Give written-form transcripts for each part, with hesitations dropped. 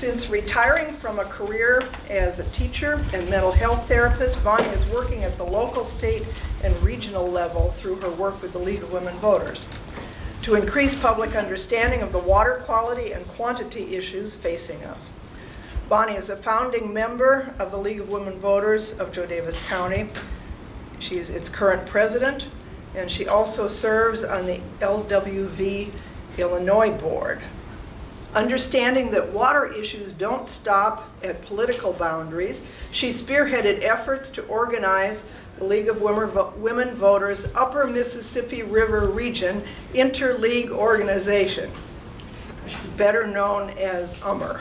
Since retiring from a career as a teacher and mental health therapist, Bonnie is working at the local, state, and regional level through her work with the League of Women Voters to increase public understanding of the water quality and quantity issues facing us. Bonnie is a founding member of the League of Women Voters of Joe Davis County. She's its current president, and she also serves on the LWV Illinois board. Understanding that water issues don't stop at political boundaries, she spearheaded efforts to organize the League of Women Voters Upper Mississippi River Region Interleague Organization, better known as UMR.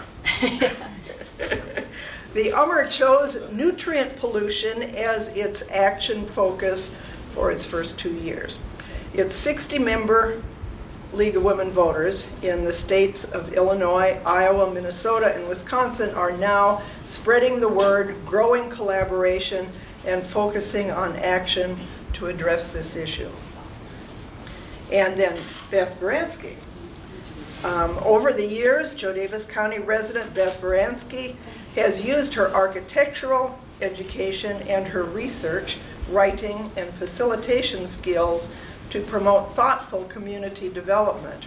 The UMR chose nutrient pollution as its action focus for its first 2 years. Its 60-member League of Women Voters in the states of Illinois, Iowa, Minnesota, and Wisconsin are now spreading the word, growing collaboration, and focusing on action to address this issue. And then Beth Baranski. Over the years, Joe Davis County resident Beth Baranski has used her architectural education and her research, writing, and facilitation skills to promote thoughtful community development.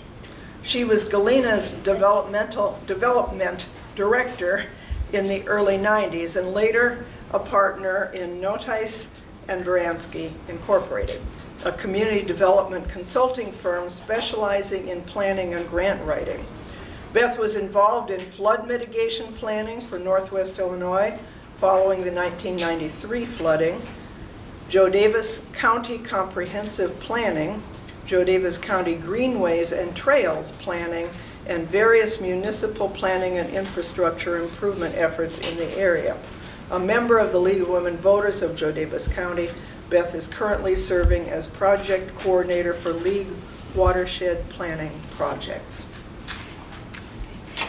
She was Galena's development director in the early 90s and later a partner in Notice and Baranski Incorporated, a community development consulting firm specializing in planning and grant writing. Beth was involved in flood mitigation planning for Northwest Illinois following the 1993 flooding, Joe Davis County Comprehensive Planning, Joe Davis County Greenways and Trails Planning, and various municipal planning and infrastructure improvement efforts in the area. A member of the League of Women Voters of Joe Davis County, Beth is currently serving as project coordinator for League watershed planning projects.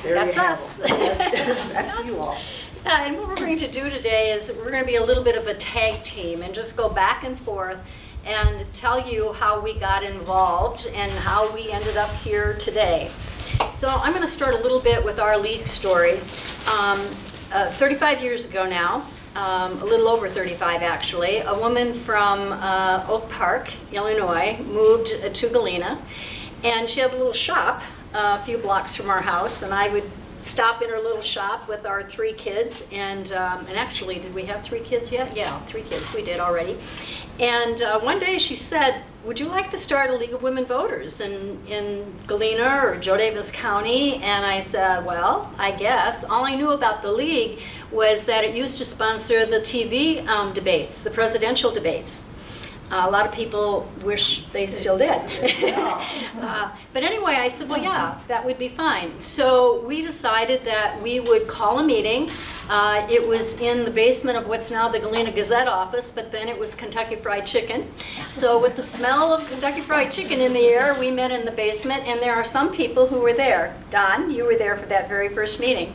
There That's you have us. it. That's you all. Yeah, and what we're going to do today is we're going to be a little bit of a tag team and just go back and forth and tell you how we got involved and how we ended up here today. So I'm going to start a little bit with our league story. 35 years ago now, a little over 35 actually, a woman from Oak Park, Illinois, moved to Galena, and she had a little shop a few blocks from our house, and I would stop in her little shop with our 3 kids, and actually, did we have 3 kids yet? Yeah, 3 kids, we did already. And one day she said, would you like to start a League of Women Voters in Galena or Joe Davis County? And I said, well, I guess. All I knew about the League was that it used to sponsor the TV debates, the presidential debates. A lot of people wish they still did. But anyway, I said, well, yeah, that would be fine. So we decided that we would call a meeting. It was in the basement of what's now the Galena Gazette office, but then it was Kentucky Fried Chicken. So with the smell of Kentucky Fried Chicken in the air, we met in the basement, and there are some people who were there. Don, you were there for that very first meeting.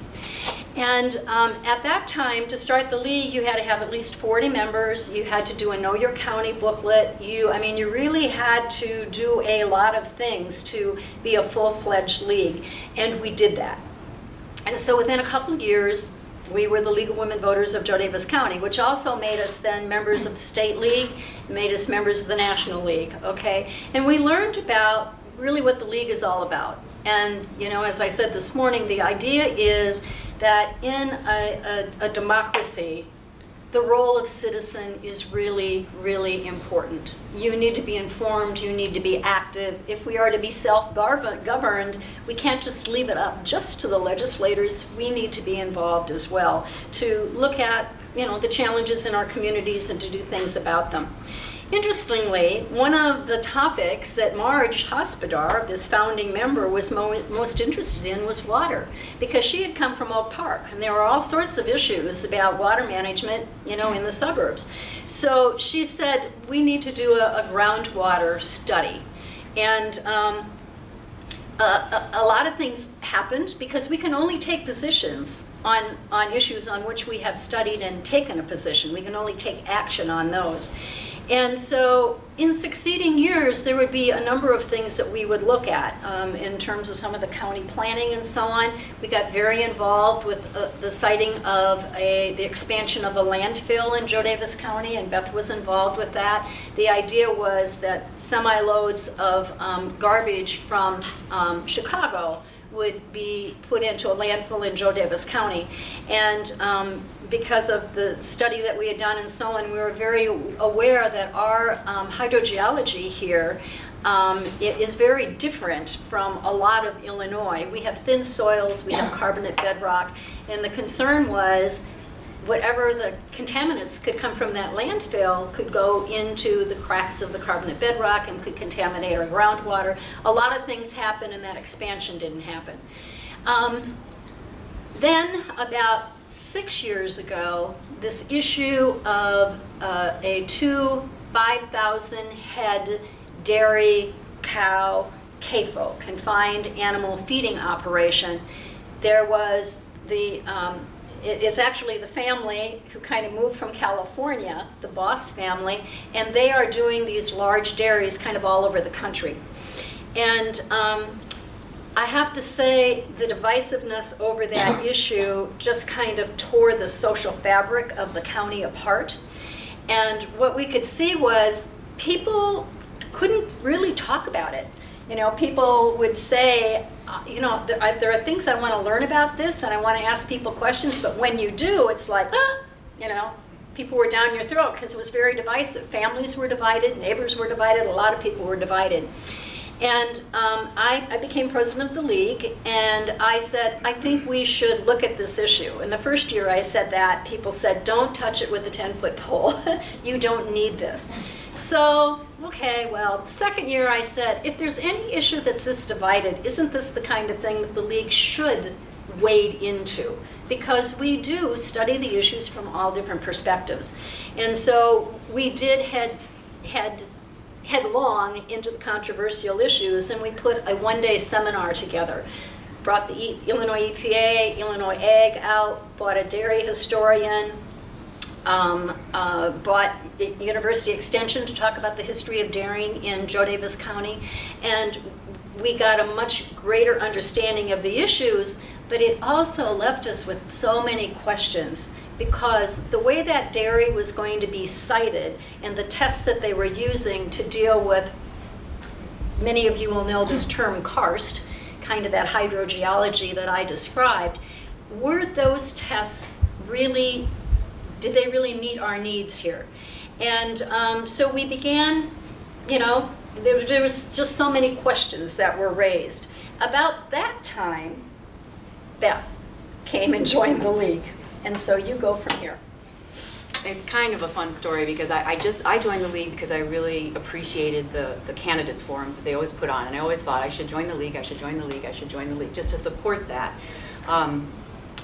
And at that time, to start the league, you had to have at least 40 members. You had to do a Know Your County booklet. You really had to do a lot of things to be a full-fledged league, and we did that. And so within a couple of years, we were the League of Women Voters of Joe Davis County, which also made us then members of the state league, made us members of the national league, okay? And we learned about really what the league is all about. And, as I said this morning, the idea is that in a democracy, the role of citizen is really, really important. You need to be informed, you need to be active. If we are to be self-governed, we can't just leave it up just to the legislators. We need to be involved as well to look at, the challenges in our communities and to do things about them. Interestingly, one of the topics that Marge Hospodar, this founding member, was most interested in was water, because she had come from Oak Park, and there were all sorts of issues about water management, in the suburbs. So she said, we need to do a groundwater study. And a lot of things happened because we can only take positions on issues on which we have studied and taken a position. We can only take action on those. And so in succeeding years, there would be a number of things that we would look at in terms of some of the county planning and so on. We got very involved with the siting of the expansion of a landfill in Joe Davis County, and Beth was involved with that. The idea was that semi-loads of garbage from Chicago would be put into a landfill in Joe Davis County. And because of the study that we had done and so on, we were very aware that our hydrogeology here is very different from a lot of Illinois. We have thin soils, we have carbonate bedrock, and the concern was whatever the contaminants could come from that landfill could go into the cracks of the carbonate bedrock and could contaminate our groundwater. A lot of things happened and that expansion didn't happen. Then about 6 years ago, this issue of a 5,000 head dairy cow CAFO, confined animal feeding operation. There was it's actually the family who kind of moved from California, the Boss family, and they are doing these large dairies kind of all over the country. And I have to say the divisiveness over that issue just kind of tore the social fabric of the county apart. And what we could see was people couldn't really talk about it. You know, people would say, you know, there are things I want to learn about this and I want to ask people questions, but when you do, it's like, you know, people were down your throat because it was very divisive. Families were divided, neighbors were divided, a lot of people were divided. And I became president of the league, and I said, I think we should look at this issue. And the first year I said that, people said, don't touch it with a 10-foot pole. You don't need this. So, okay, well, the second year I said, if there's any issue that's this divided, isn't this the kind of thing that the league should wade into? Because we do study the issues from all different perspectives. And so we did head headlong into the controversial issues, and we put a one-day seminar together. Brought the Illinois EPA, Illinois Ag out, brought a dairy historian, brought University Extension to talk about the history of dairying in Joe Davis County, and we got a much greater understanding of the issues, but it also left us with so many questions, because the way that dairy was going to be sited and the tests that they were using to deal with, many of you will know this term karst, kind of that hydrogeology that I described, were those tests really, did they really meet our needs here? And so we began, you know, there was just so many questions that were raised. About that time, Beth came and joined the league. And so you go from here. It's kind of a fun story because I joined the league because I really appreciated the candidates forums that they always put on, and I always thought I should join the league, I should join the league, I should join the league, just to support that.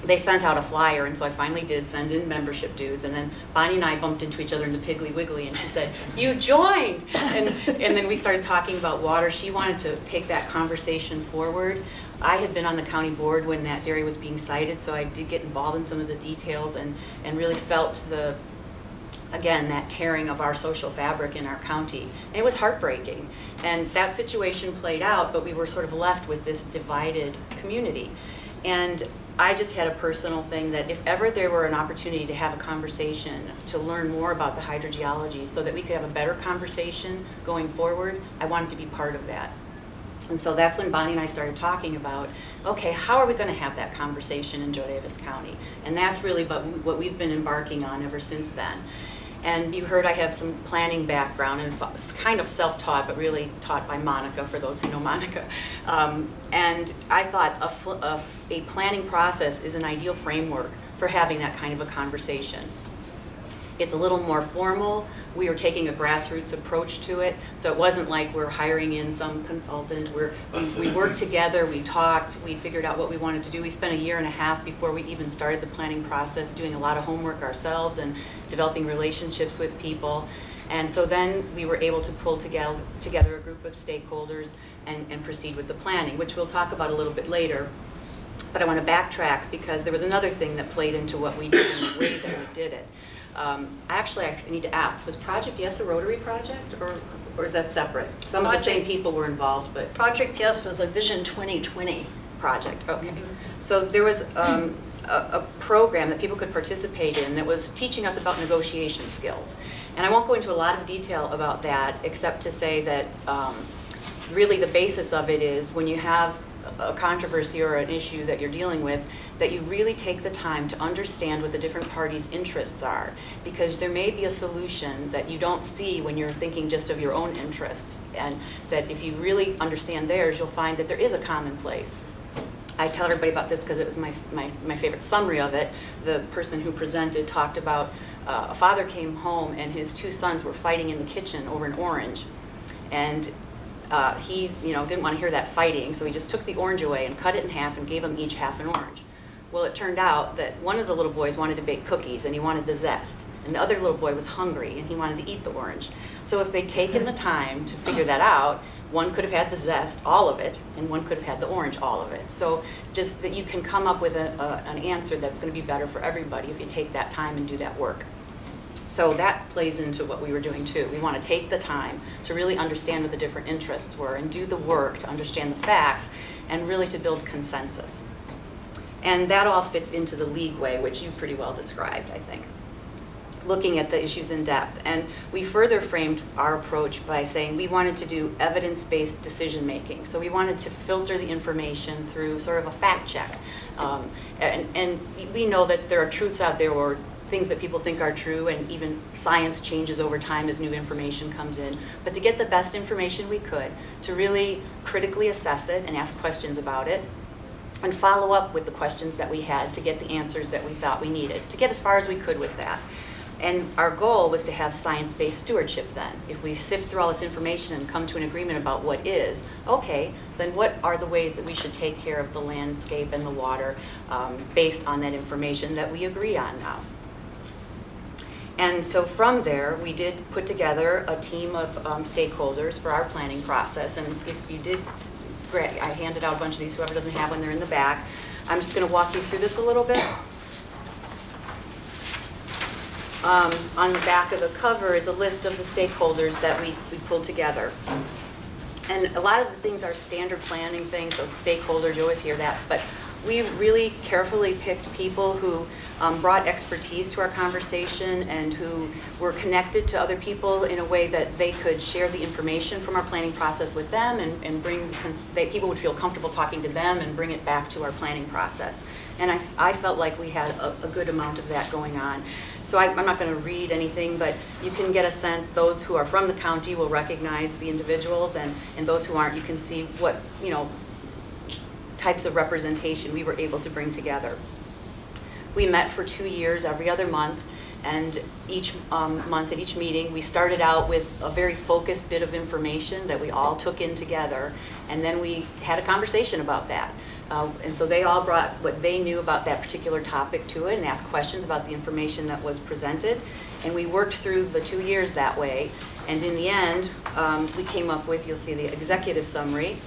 They sent out a flyer, and so I finally did send in membership dues, and then Bonnie and I bumped into each other in the Piggly Wiggly, and she said, you joined! And then we started talking about water. She wanted to take that conversation forward. I had been on the county board when that dairy was being sited, so I did get involved in some of the details and really felt again, that tearing of our social fabric in our county. And it was heartbreaking. And that situation played out, but we were sort of left with this divided community. And I just had a personal thing that if ever there were an opportunity to have a conversation, to learn more about the hydrogeology so that we could have a better conversation going forward, I wanted to be part of that. And so that's when Bonnie and I started talking about, okay, how are we going to have that conversation in Joe Davis County? And that's really what we've been embarking on ever since then. And you heard I have some planning background, and it's kind of self-taught, but really taught by Monica, for those who know Monica. And I thought a planning process is an ideal framework for having that kind of a conversation. It's a little more formal. We are taking a grassroots approach to it, so it wasn't like we're hiring in some consultant. We worked together, we talked, we figured out what we wanted to do. We spent a year and a half before we even started the planning process, doing a lot of homework ourselves and developing relationships with people. And so then we were able to pull together a group of stakeholders and proceed with the planning, which we'll talk about a little bit later. But I want to backtrack because there was another thing that played into what we did and the way that we did it. Actually, I need to ask, was Project Yes a Rotary project, or is that separate? Some of the same people were involved, but... Project Yes was a Vision 2020 project, okay. So there was a program that people could participate in that was teaching us about negotiation skills. And I won't go into a lot of detail about that, except to say that really the basis of it is when you have a controversy or an issue that you're dealing with, that you really take the time to understand what the different parties' interests are, because there may be a solution that you don't see when you're thinking just of your own interests, and that if you really understand theirs, you'll find that there is a common place. I tell everybody about this because it was my favorite summary of it. The person who presented talked about a father came home and his two sons were fighting in the kitchen over an orange, and he didn't want to hear that fighting, so he just took the orange away and cut it in half and gave them each half an orange. Well, it turned out that one of the little boys wanted to bake cookies and he wanted the zest, and the other little boy was hungry and he wanted to eat the orange. So if they'd taken the time to figure that out, one could have had the zest, all of it, and one could have had the orange, all of it. So just that you can come up with an answer that's going to be better for everybody if you take that time and do that work. So that plays into what we were doing too. We want to take the time to really understand what the different interests were and do the work to understand the facts and really to build consensus. And that all fits into the league way, which you pretty well described, I think, looking at the issues in depth. And we further framed our approach by saying we wanted to do evidence-based decision making. So we wanted to filter the information through sort of a fact check. And we know that there are truths out there or things that people think are true, and even science changes over time as new information comes in. But to get the best information we could, to really critically assess it and ask questions about it, and follow up with the questions that we had to get the answers that we thought we needed, to get as far as we could with that. And our goal was to have science-based stewardship then. If we sift through all this information and come to an agreement about what is, okay, then what are the ways that we should take care of the landscape and the water based on that information that we agree on now? And so from there, we did put together a team of stakeholders for our planning process. And if you did, great, I handed out a bunch of these. Whoever doesn't have one, they're in the back. I'm just going to walk you through this a little bit. On the back of the cover is a list of the stakeholders that we pulled together. And a lot of the things are standard planning things, so stakeholders, you always hear that. But we really carefully picked people who brought expertise to our conversation and who were connected to other people in a way that they could share the information from our planning process with them and people would feel comfortable talking to them and bring it back to our planning process. And I felt like we had a good amount of that going on. So I'm not going to read anything, but you can get a sense. Those who are from the county will recognize the individuals, and those who aren't, you can see what types of representation we were able to bring together. We met for 2 years, every other month, and each month at each meeting, we started out with a very focused bit of information that we all took in together, and then we had a conversation about that. And so they all brought what they knew about that particular topic to it and asked questions about the information that was presented. And we worked through the 2 years that way. And in the end, we came up with, you'll see the executive summary,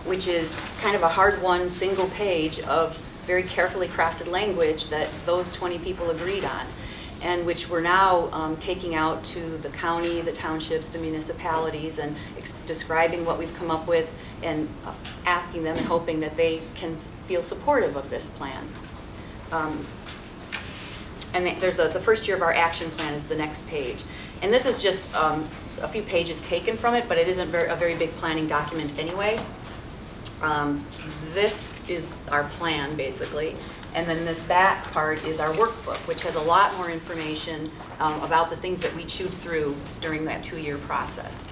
which is kind of a hard-won single page of very carefully crafted language that those 20 people agreed on, and which we're now taking out to the county, the townships, the municipalities, and describing what we've come up with and asking them and hoping that they can feel supportive of this plan. And there's the first year of our action plan is the next page. And this is just a few pages taken from it, but it isn't a very big planning document anyway. This is our plan, basically. And then this back part is our workbook, which has a lot more information about the things that we chewed through during that 2-year process.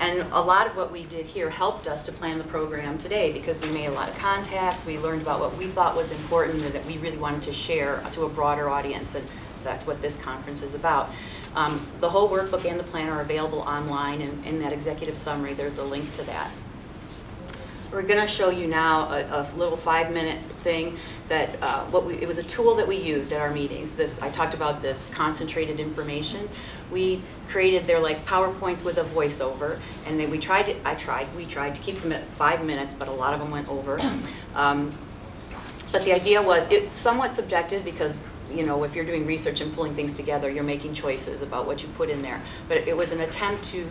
And a lot of what we did here helped us to plan the program today because we made a lot of contacts, we learned about what we thought was important and that we really wanted to share to a broader audience, and that's what this conference is about. The whole workbook and the plan are available online, and in that executive summary there's a link to that. We're going to show you now a little 5-minute thing that it was a tool that we used at our meetings. I talked about this concentrated information. We created their like PowerPoints with a voiceover, and then we tried to keep them at 5 minutes, but a lot of them went over. But the idea was it's somewhat subjective because you know, if you're doing research and pulling things together, you're making choices about what you put in there. But it was an attempt to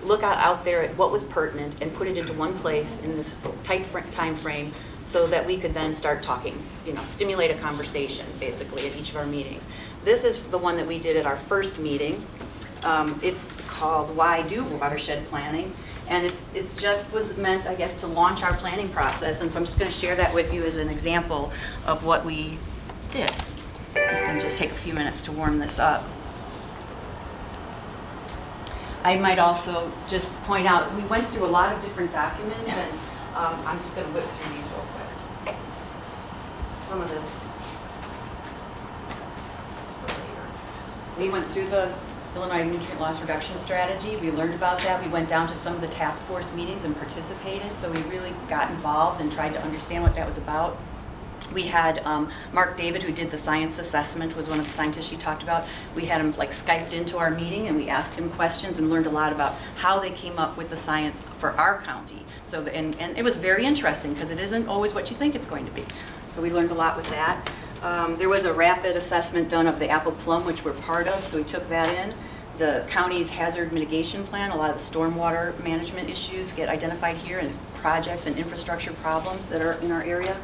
look out there at what was pertinent and put it into one place in this tight time frame so that we could then start talking, you know, stimulate a conversation basically at each of our meetings. This is the one that we did at our first meeting. It's called Why Do Watershed Planning? And it's just was meant, I guess, to launch our planning process. And so I'm just going to share that with you as an example of what we did. It's going to just take a few minutes to warm this up. I might also just point out, we went through a lot of different documents, and I'm just going to whip through these real quick. Some of this. We went through the Illinois Nutrient Loss Reduction Strategy. We learned about that. We went down to some of the task force meetings and participated, so we really got involved and tried to understand what that was about. We had Mark David, who did the science assessment, was one of the scientists you talked about. We had him like Skyped into our meeting, and we asked him questions and learned a lot about how they came up with the science for our county. So, and it was very interesting because it isn't always what you think it's going to be. So we learned a lot with that. There was a rapid assessment done of the apple plum, which we're part of, so we took that in. The county's hazard mitigation plan, a lot of the stormwater management issues get identified here, and projects and infrastructure problems that are in our area.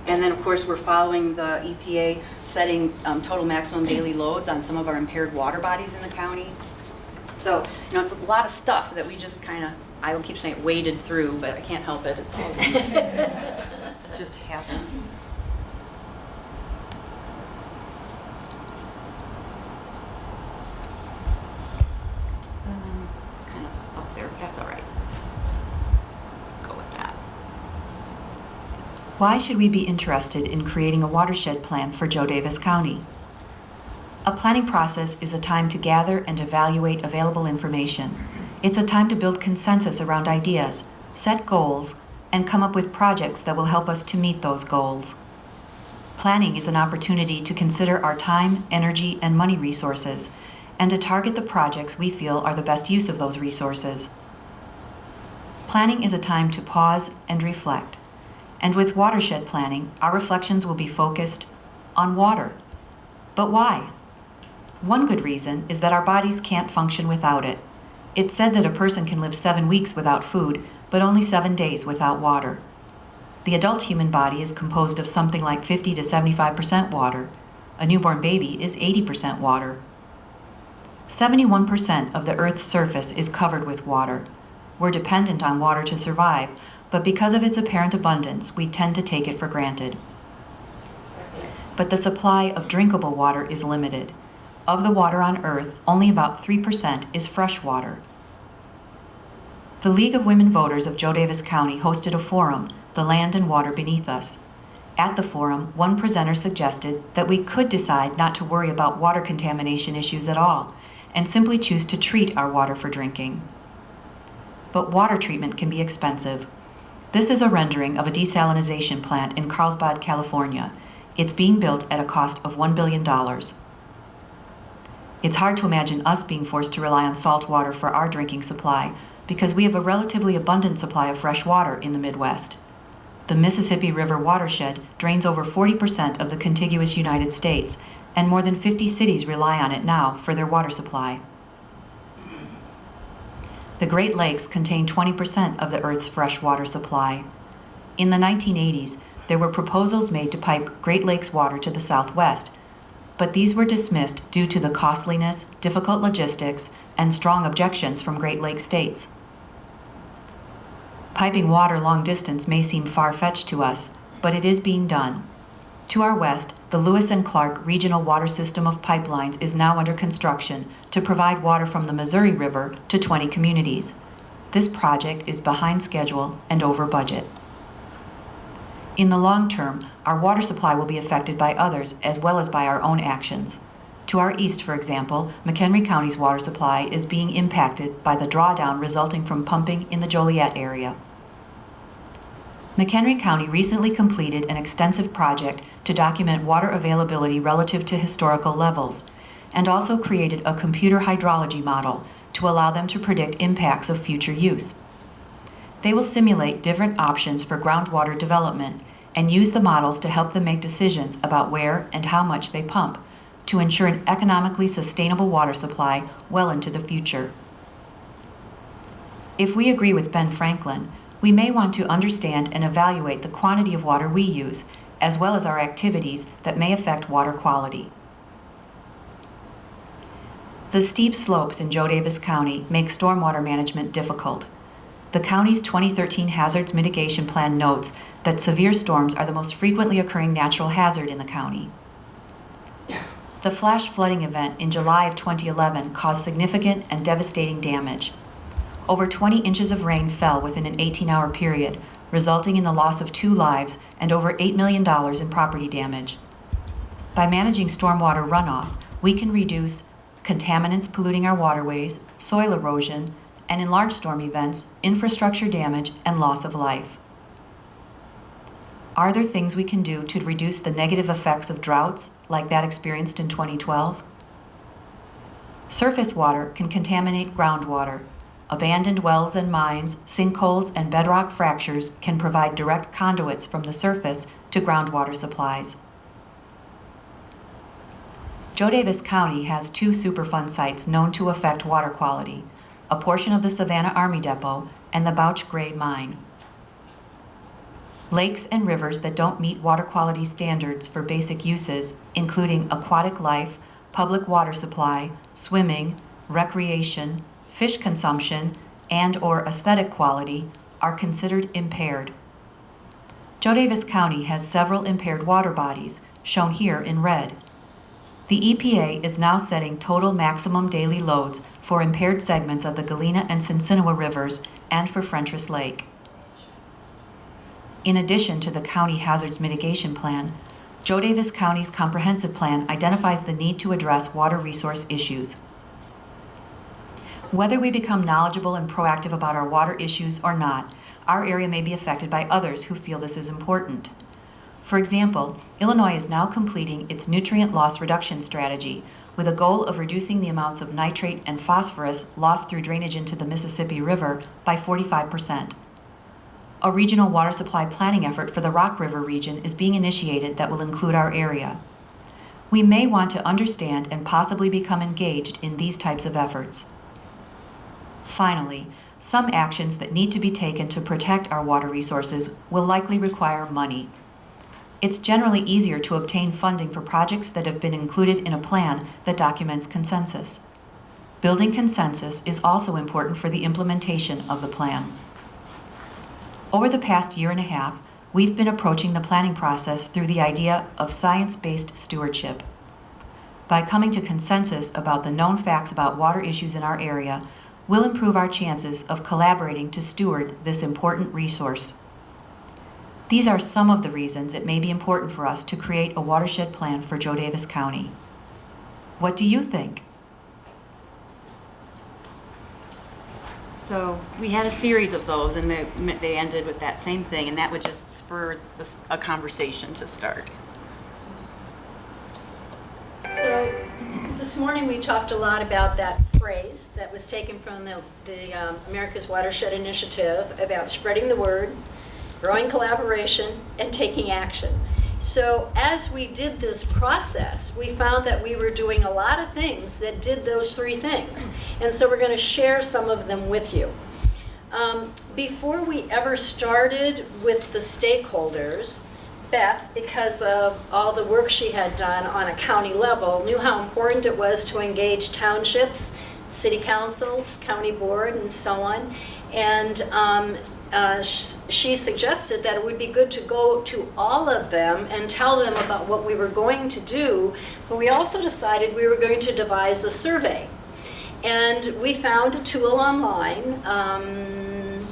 And then, of course, we're following the EPA setting total maximum daily loads on some of our impaired water bodies in the county. So, you know, it's a lot of stuff that we just kind of, I will keep saying waded through, but I can't help it. It just happens. It's kind of up there, but that's all right. Go with that. Why should we be interested in creating a watershed plan for Joe Davis County? A planning process is a time to gather and evaluate available information. It's a time to build consensus around ideas, set goals, and come up with projects that will help us to meet those goals. Planning is an opportunity to consider our time, energy, and money resources, and to target the projects we feel are the best use of those resources. Planning is a time to pause and reflect. And with watershed planning, our reflections will be focused on water. But why? One good reason is that our bodies can't function without it. It's said that a person can live 7 weeks without food, but only 7 days without water. The adult human body is composed of something like 50 to 75% water. A newborn baby is 80% water. 71% of the Earth's surface is covered with water. We're dependent on water to survive, but because of its apparent abundance, we tend to take it for granted. But the supply of drinkable water is limited. Of the water on Earth, only about 3% is fresh water. The League of Women Voters of Joe Davis County hosted a forum, The Land and Water Beneath Us. At the forum, one presenter suggested that we could decide not to worry about water contamination issues at all, and simply choose to treat our water for drinking. But water treatment can be expensive. This is a rendering of a desalination plant in Carlsbad, California. It's being built at a cost of $1 billion. It's hard to imagine us being forced to rely on salt water for our drinking supply because we have a relatively abundant supply of fresh water in the Midwest. The Mississippi River watershed drains over 40% of the contiguous United States, and more than 50 cities rely on it now for their water supply. The Great Lakes contain 20% of the Earth's fresh water supply. In the 1980s, there were proposals made to pipe Great Lakes water to the Southwest, but these were dismissed due to the costliness, difficult logistics, and strong objections from Great Lakes states. Piping water long distance may seem far-fetched to us, but it is being done. To our west, the Lewis and Clark Regional Water System of Pipelines is now under construction to provide water from the Missouri River to 20 communities. This project is behind schedule and over budget. In the long term, our water supply will be affected by others as well as by our own actions. To our east, for example, McHenry County's water supply is being impacted by the drawdown resulting from pumping in the Joliet area. McHenry County recently completed an extensive project to document water availability relative to historical levels, and also created a computer hydrology model to allow them to predict impacts of future use. They will simulate different options for groundwater development and use the models to help them make decisions about where and how much they pump to ensure an economically sustainable water supply well into the future. If we agree with Ben Franklin, we may want to understand and evaluate the quantity of water we use, as well as our activities that may affect water quality. The steep slopes in Joe Davis County make stormwater management difficult. The county's 2013 Hazards Mitigation Plan notes that severe storms are the most frequently occurring natural hazard in the county. The flash flooding event in July of 2011 caused significant and devastating damage. Over 20 inches of rain fell within an 18-hour period, resulting in the loss of 2 lives and over $8 million in property damage. By managing stormwater runoff, we can reduce contaminants polluting our waterways, soil erosion, and in large storm events, infrastructure damage and loss of life. Are there things we can do to reduce the negative effects of droughts like that experienced in 2012? Surface water can contaminate groundwater. Abandoned wells and mines, sinkholes, and bedrock fractures can provide direct conduits from the surface to groundwater supplies. Joe Davis County has 2 Superfund sites known to affect water quality, a portion of the Savannah Army Depot and the Bouch Gray Mine. Lakes and rivers that don't meet water quality standards for basic uses, including aquatic life, public water supply, swimming, recreation, fish consumption, and/or aesthetic quality, are considered impaired. Joe Davis County has several impaired water bodies, shown here in red. The EPA is now setting total maximum daily loads for impaired segments of the Galena and Sinsinawa rivers and for Frentress Lake. In addition to the County Hazards Mitigation Plan, Joe Davis County's comprehensive plan identifies the need to address water resource issues. Whether we become knowledgeable and proactive about our water issues or not, our area may be affected by others who feel this is important. For example, Illinois is now completing its nutrient loss reduction strategy with a goal of reducing the amounts of nitrate and phosphorus lost through drainage into the Mississippi River by 45%. A regional water supply planning effort for the Rock River region is being initiated that will include our area. We may want to understand and possibly become engaged in these types of efforts. Finally, some actions that need to be taken to protect our water resources will likely require money. It's generally easier to obtain funding for projects that have been included in a plan that documents consensus. Building consensus is also important for the implementation of the plan. Over the past year and a half, we've been approaching the planning process through the idea of science-based stewardship. By coming to consensus about the known facts about water issues in our area, we'll improve our chances of collaborating to steward this important resource. These are some of the reasons it may be important for us to create a watershed plan for Joe Davis County. What do you think? So we had a series of those, and they ended with that same thing, and that would just spur a conversation to start. So this morning we talked a lot about that phrase that was taken from the America's Watershed Initiative about spreading the word, growing collaboration, and taking action. So as we did this process, we found that we were doing a lot of things that did those 3 things. And so we're going to share some of them with you. Before we ever started with the stakeholders, Beth, because of all the work she had done on a county level, knew how important it was to engage townships, city councils, county board, and so on. And she suggested that it would be good to go to all of them and tell them about what we were going to do, but we also decided we were going to devise a survey. And we found a tool online,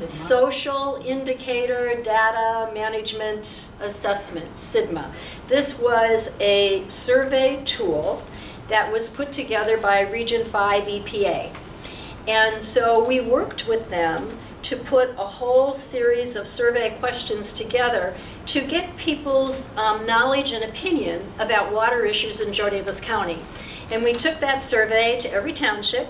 Social Indicator Data Management Assessment, SIDMA. This was a survey tool that was put together by Region 5 EPA. And so we worked with them to put a whole series of survey questions together to get people's knowledge and opinion about water issues in Joe Davis County. And we took that survey to every township,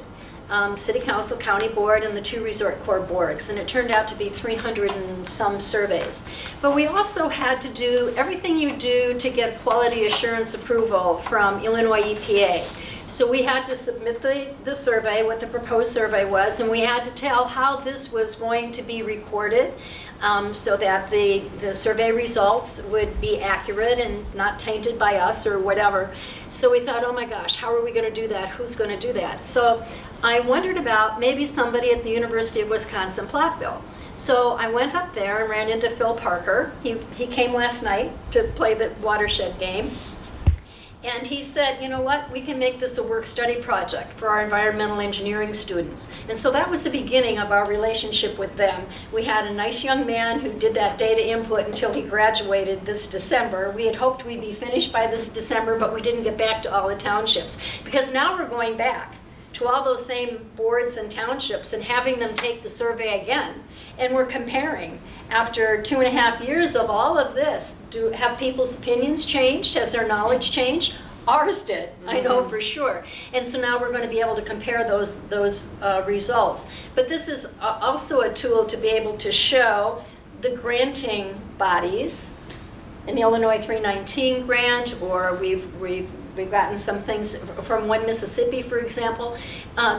City Council, County Board, and the 2 Resort Corps boards, and it turned out to be 300 and some surveys. But we also had to do everything you do to get quality assurance approval from Illinois EPA. So we had to submit the survey, what the proposed survey was, and we had to tell how this was going to be recorded, so that the survey results would be accurate and not tainted by us or whatever. So we thought, oh my gosh, how are we going to do that? Who's going to do that? So I wondered about maybe somebody at the University of Wisconsin-Platteville. So I went up there and ran into Phil Parker. He came last night to play the watershed game. And he said, you know what, we can make this a work study project for our environmental engineering students. And so that was the beginning of our relationship with them. We had a nice young man who did that data input until he graduated this December. We had hoped we'd be finished by this December, but we didn't get back to all the townships. Because now we're going back to all those same boards and townships and having them take the survey again. And we're comparing. After 2.5 years of all of this, have people's opinions changed? Has their knowledge changed? Ours did, I know for sure. And so now we're going to be able to compare those results. But this is also a tool to be able to show the granting bodies, an Illinois 319 grant, or we've gotten some things from One Mississippi, for example.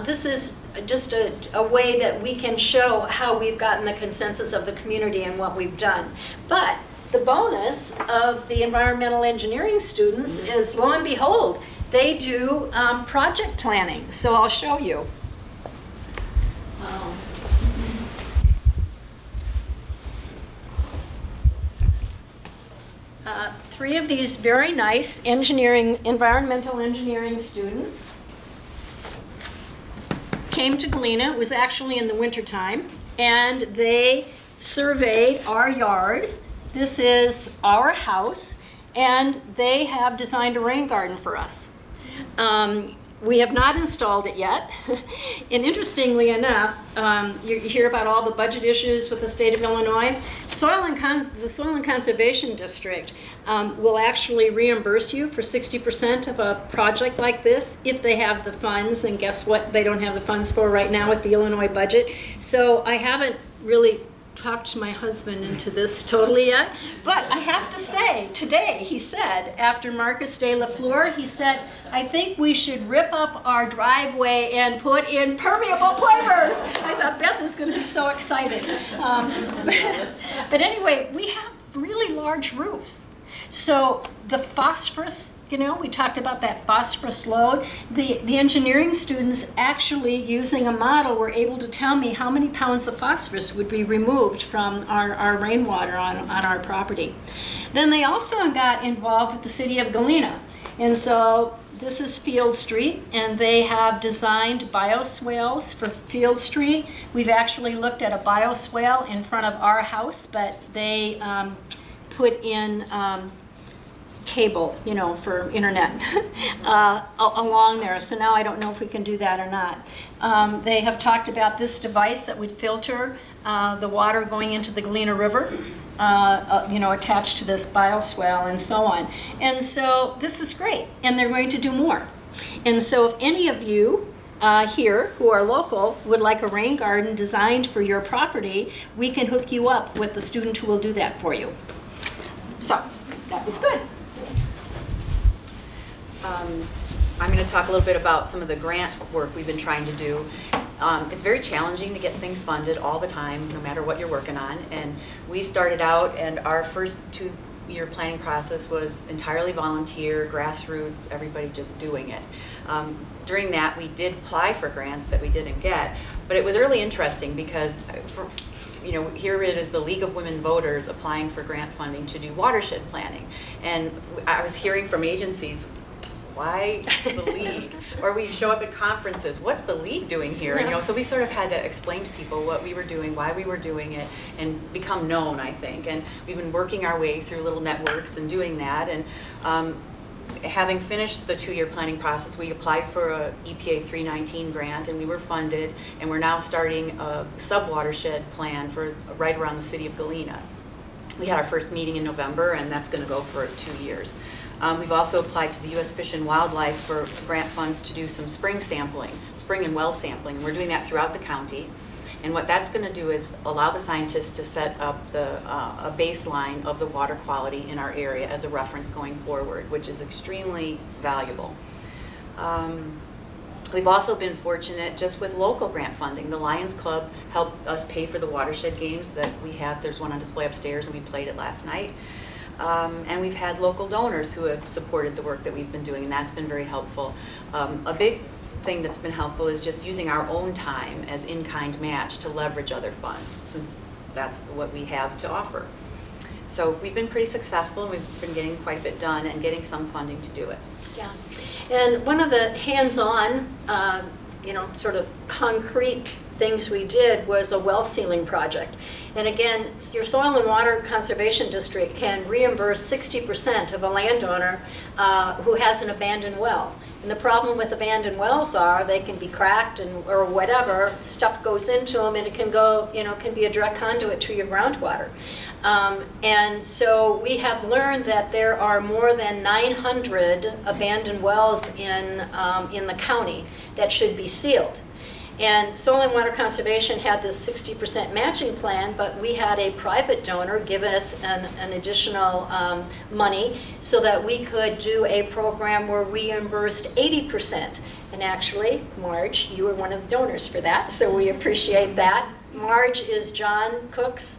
This is just a way that we can show how we've gotten the consensus of the community and what we've done. But the bonus of the environmental engineering students is, lo and behold, they do project planning. So I'll show you. 3 of these very nice environmental engineering students came to Galena. It was actually in the wintertime, and they surveyed our yard. This is our house, and they have designed a rain garden for us. We have not installed it yet. And interestingly enough, you hear about all the budget issues with the state of Illinois. The Soil and Conservation District will actually reimburse you for 60% of a project like this if they have the funds, and guess what they don't have the funds for right now with the Illinois budget. So I haven't really talked to my husband into this totally yet, but I have to say, today he said, after Marcus de la Fleur, he said, I think we should rip up our driveway and put in permeable pavers. I thought Beth is going to be so excited. But anyway, we have really large roofs. So the phosphorus, we talked about that phosphorus load. The engineering students actually, using a model, were able to tell me how many pounds of phosphorus would be removed from our rainwater on our property. Then they also got involved with the city of Galena. And so this is Field Street, and they have designed bioswales for Field Street. We've actually looked at a bioswale in front of our house, but they put in cable, for internet along there. So now I don't know if we can do that or not. They have talked about this device that would filter the water going into the Galena River, attached to this bioswale and so on. And so this is great, and they're going to do more. And so if any of you here who are local would like a rain garden designed for your property, we can hook you up with the student who will do that for you. So that was good. I'm going to talk a little bit about some of the grant work we've been trying to do. It's very challenging to get things funded all the time, no matter what you're working on. And we started out, and our first 2-year planning process was entirely volunteer, grassroots, everybody just doing it. During that, we did apply for grants that we didn't get, but it was really interesting because here it is, the League of Women Voters applying for grant funding to do watershed planning. And I was hearing from agencies, why the League? Or we show up at conferences, what's the League doing here? And, so we sort of had to explain to people what we were doing, why we were doing it, and become known, I think. And we've been working our way through little networks and doing that. And having finished the 2-year planning process, we applied for a EPA 319 grant, and we were funded, and we're now starting a sub-watershed plan for right around the city of Galena. We had our first meeting in November, and that's going to go for 2 years. We've also applied to the U.S. Fish and Wildlife for grant funds to do some spring sampling, spring and well sampling. And we're doing that throughout the county. And what that's going to do is allow the scientists to set up a baseline of the water quality in our area as a reference going forward, which is extremely valuable. We've also been fortunate just with local grant funding. The Lions Club helped us pay for the watershed games that we have. There's one on display upstairs, and we played it last night. And we've had local donors who have supported the work that we've been doing, and that's been very helpful. A big thing that's been helpful is just using our own time as in-kind match to leverage other funds, since that's what we have to offer. So we've been pretty successful, and we've been getting quite a bit done and getting some funding to do it. Yeah. And one of the hands-on, sort of concrete things we did was a well sealing project. And again, your Soil and Water Conservation District can reimburse 60% of a landowner who has an abandoned well. And the problem with abandoned wells are they can be cracked or whatever, stuff goes into them, and it can go, can be a direct conduit to your groundwater. And so we have learned that there are more than 900 abandoned wells in the county that should be sealed. And Soil and Water Conservation had this 60% matching plan, but we had a private donor give us an additional money so that we could do a program where we reimbursed 80%. And actually, Marge, you were one of the donors for that, so we appreciate that. Marge is John Cook's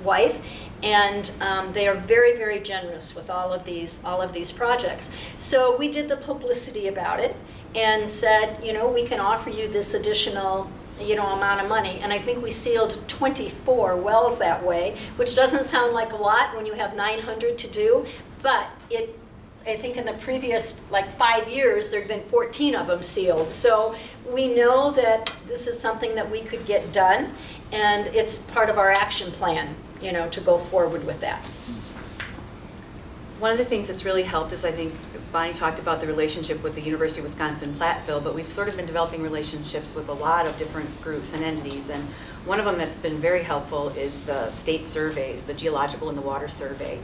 wife, and they are very, very generous with all of these projects. So we did the publicity about it and said, we can offer you this additional, amount of money. And I think we sealed 24 wells that way, which doesn't sound like a lot when you have 900 to do, but I think in the previous 5 years, there'd been 14 of them sealed. So we know that this is something that we could get done, and it's part of our action plan, to go forward with that. One of the things that's really helped is, I think Bonnie talked about the relationship with the University of Wisconsin-Platteville, but we've sort of been developing relationships with a lot of different groups and entities. And one of them that's been very helpful is the state surveys, the Geological and the Water Survey.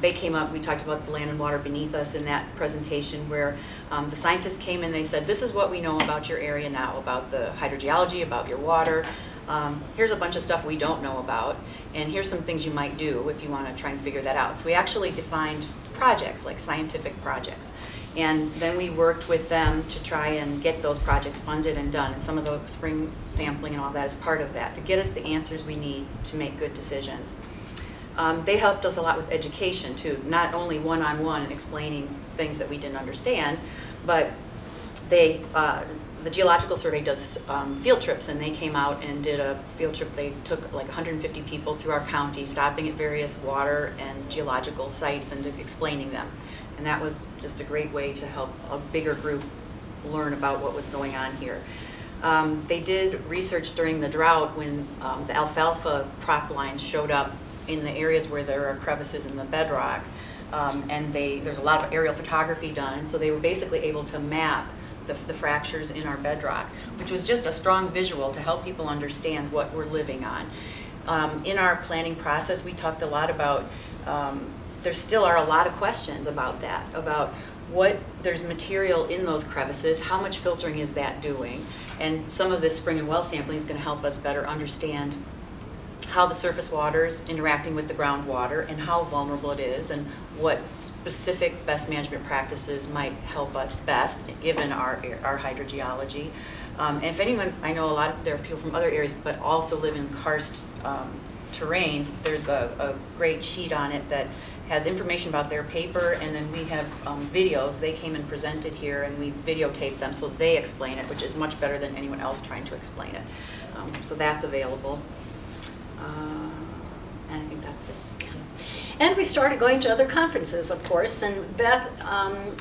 They came up, we talked about the land and water beneath us in that presentation, where the scientists came and they said, this is what we know about your area now, about the hydrogeology, about your water. Here's a bunch of stuff we don't know about, and here's some things you might do if you want to try and figure that out. So we actually defined projects, like scientific projects. And then we worked with them to try and get those projects funded and done. And some of the spring sampling and all that is part of that, to get us the answers we need to make good decisions. They helped us a lot with education, too, not only one-on-one and explaining things that we didn't understand, but the Geological Survey does field trips, and they came out and did a field trip. They took 150 people through our county, stopping at various water and geological sites and explaining them. And that was just a great way to help a bigger group learn about what was going on here. They did research during the drought when the alfalfa crop lines showed up in the areas where there are crevices in the bedrock. And there's a lot of aerial photography done, so they were basically able to map the fractures in our bedrock, which was just a strong visual to help people understand what we're living on. In our planning process, we talked a lot about, there still are a lot of questions about that, about there's material in those crevices, how much filtering is that doing, and some of this spring and well sampling is going to help us better understand how the surface water is interacting with the groundwater and how vulnerable it is, and what specific best management practices might help us best given our hydrogeology. And if anyone, I know there are people from other areas but also live in karst terrains, there's a great sheet on it that has information about their paper, and then we have videos. They came and presented here, and we videotaped them so they explain it, which is much better than anyone else trying to explain it. So that's available. And I think that's it. And we started going to other conferences, of course, and Beth,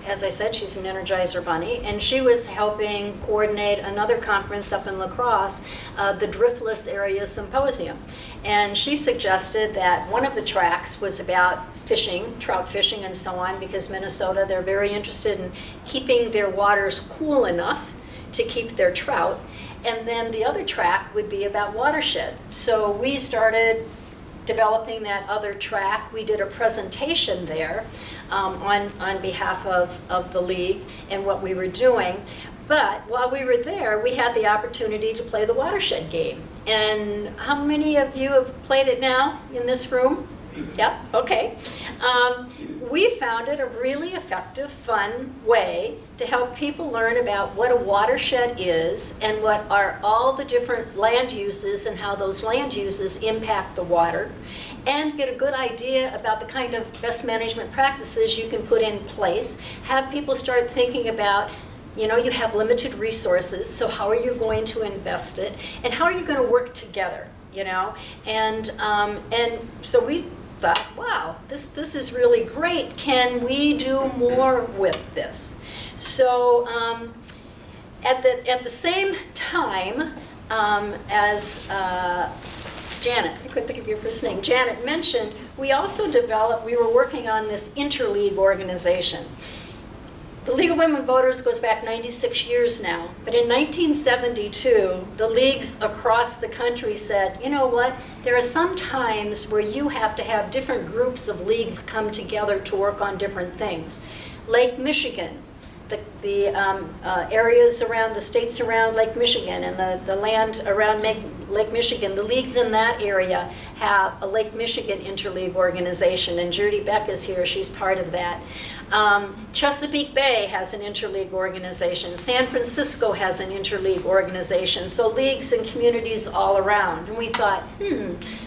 as I said, she's an Energizer Bunny, and she was helping coordinate another conference up in La Crosse, the Driftless Area Symposium. And she suggested that one of the tracks was about fishing, trout fishing and so on, because Minnesota, they're very interested in keeping their waters cool enough to keep their trout. And then the other track would be about watersheds. So we started developing that other track. We did a presentation there on behalf of the league and what we were doing. But while we were there, we had the opportunity to play the watershed game. And how many of you have played it now in this room? Yep, okay. We found it a really effective, fun way to help people learn about what a watershed is and what are all the different land uses and how those land uses impact the water, and get a good idea about the kind of best management practices you can put in place. Have people start thinking about, you know, you have limited resources, so how are you going to invest it, and how are you going to work together, you know? And so we thought, wow, this is really great. Can we do more with this? So at the same time as Janet, I couldn't think of your first name, Janet mentioned, we also developed, we were working on this interleague organization. The League of Women Voters goes back 96 years now, but in 1972, the leagues across the country said, you know what, there are some times where you have to have different groups of leagues come together to work on different things. Lake Michigan, the areas around, the states around Lake Michigan and the land around Lake Michigan, the leagues in that area have a Lake Michigan interleague organization, and Judy Beck is here, she's part of that. Chesapeake Bay has an interleague organization. San Francisco has an interleague organization. So leagues and communities all around. And we thought,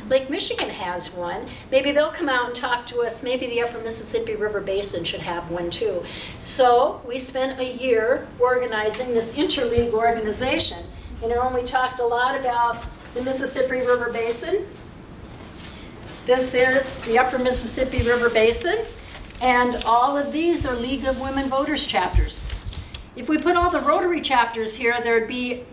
Lake Michigan has one. Maybe they'll come out and talk to us. Maybe the Upper Mississippi River Basin should have one too. So we spent a year organizing this interleague organization. You know, and we talked a lot about the Mississippi River Basin. This is the Upper Mississippi River Basin. And all of these are League of Women Voters chapters. If we put all the Rotary chapters here, there'd be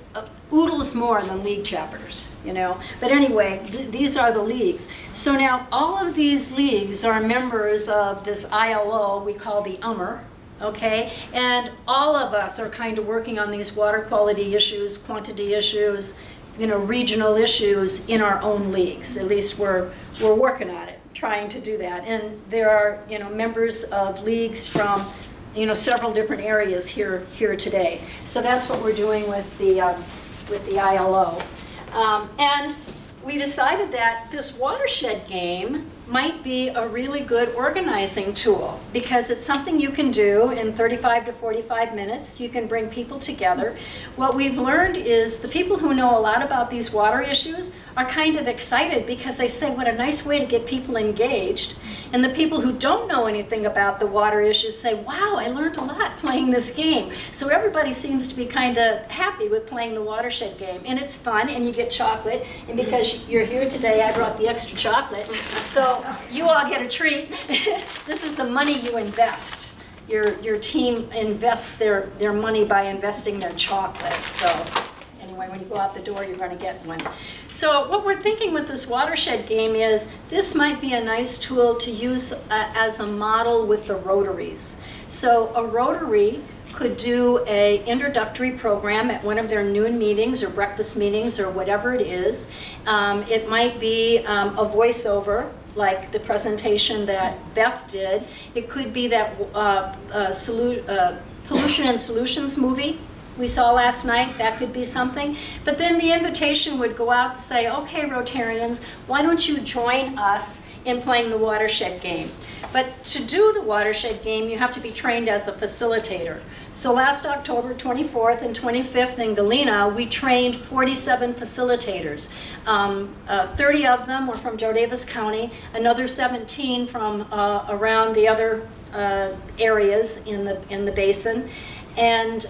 oodles more than league chapters, you know. But anyway, these are the leagues. So now all of these leagues are members of this ILO we call the UMR, okay? And all of us are kind of working on these water quality issues, quantity issues, you know, regional issues in our own leagues. At least we're working on it, trying to do that. And there are, you know, members of leagues from, you know, several different areas here today. So that's what we're doing with the ILO. And we decided that this watershed game might be a really good organizing tool because it's something you can do in 35 to 45 minutes. You can bring people together. What we've learned is the people who know a lot about these water issues are kind of excited because they say, what a nice way to get people engaged. And the people who don't know anything about the water issues say, wow, I learned a lot playing this game. So everybody seems to be kind of happy with playing the watershed game. And it's fun, and you get chocolate. And because you're here today, I brought the extra chocolate. So you all get a treat. This is the money you invest. Your team invests their money by investing their chocolate. So anyway, when you go out the door, you're going to get one. So what we're thinking with this watershed game is this might be a nice tool to use as a model with the Rotaries. So a Rotary could do a introductory program at one of their noon meetings or breakfast meetings or whatever it is. It might be a voiceover like the presentation that Beth did. It could be that Pollution and Solutions movie we saw last night. That could be something. But then the invitation would go out to say, okay, Rotarians, why don't you join us in playing the watershed game? But to do the watershed game, you have to be trained as a facilitator. So last October 24th and 25th in Galena, we trained 47 facilitators. 30 of them were from Joe Davis County, another 17 from around the other areas in the basin. And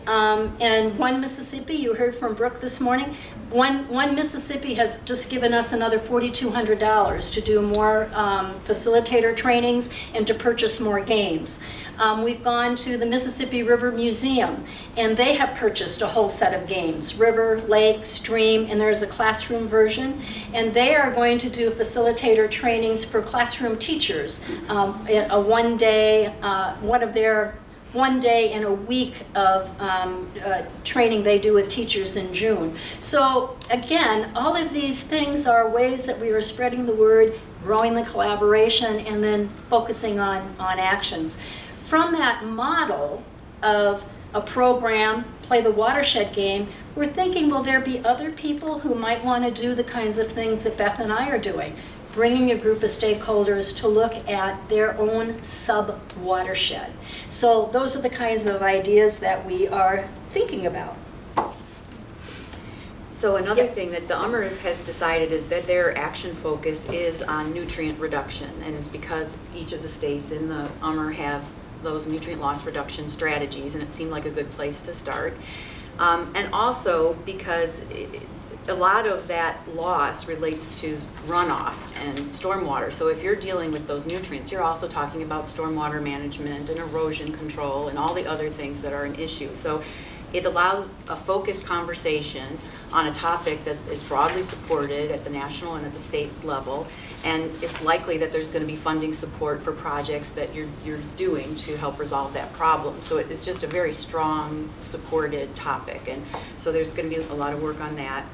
one Mississippi, you heard from Brooke this morning, one Mississippi has just given us another $4,200 to do more facilitator trainings and to purchase more games. We've gone to the Mississippi River Museum, and they have purchased a whole set of games, river, lake, stream, and there's a classroom version. And they are going to do facilitator trainings for classroom teachers, a one day in a week of training they do with teachers in June. So again, all of these things are ways that we are spreading the word, growing the collaboration, and then focusing on actions. From that model of a program, play the watershed game, we're thinking, will there be other people who might want to do the kinds of things that Beth and I are doing? Bringing a group of stakeholders to look at their own sub-watershed. So those are the kinds of ideas that we are thinking about. So another thing that the UMR has decided is that their action focus is on nutrient reduction, and it's because each of the states in the UMR have those nutrient loss reduction strategies, and it seemed like a good place to start. And also because a lot of that loss relates to runoff and stormwater. So if you're dealing with those nutrients, you're also talking about stormwater management and erosion control and all the other things that are an issue. So it allows a focused conversation on a topic that is broadly supported at the national and at the state level, and it's likely that there's going to be funding support for projects that you're doing to help resolve that problem. So it's just a very strong, supported topic, and so there's going to be a lot of work on that.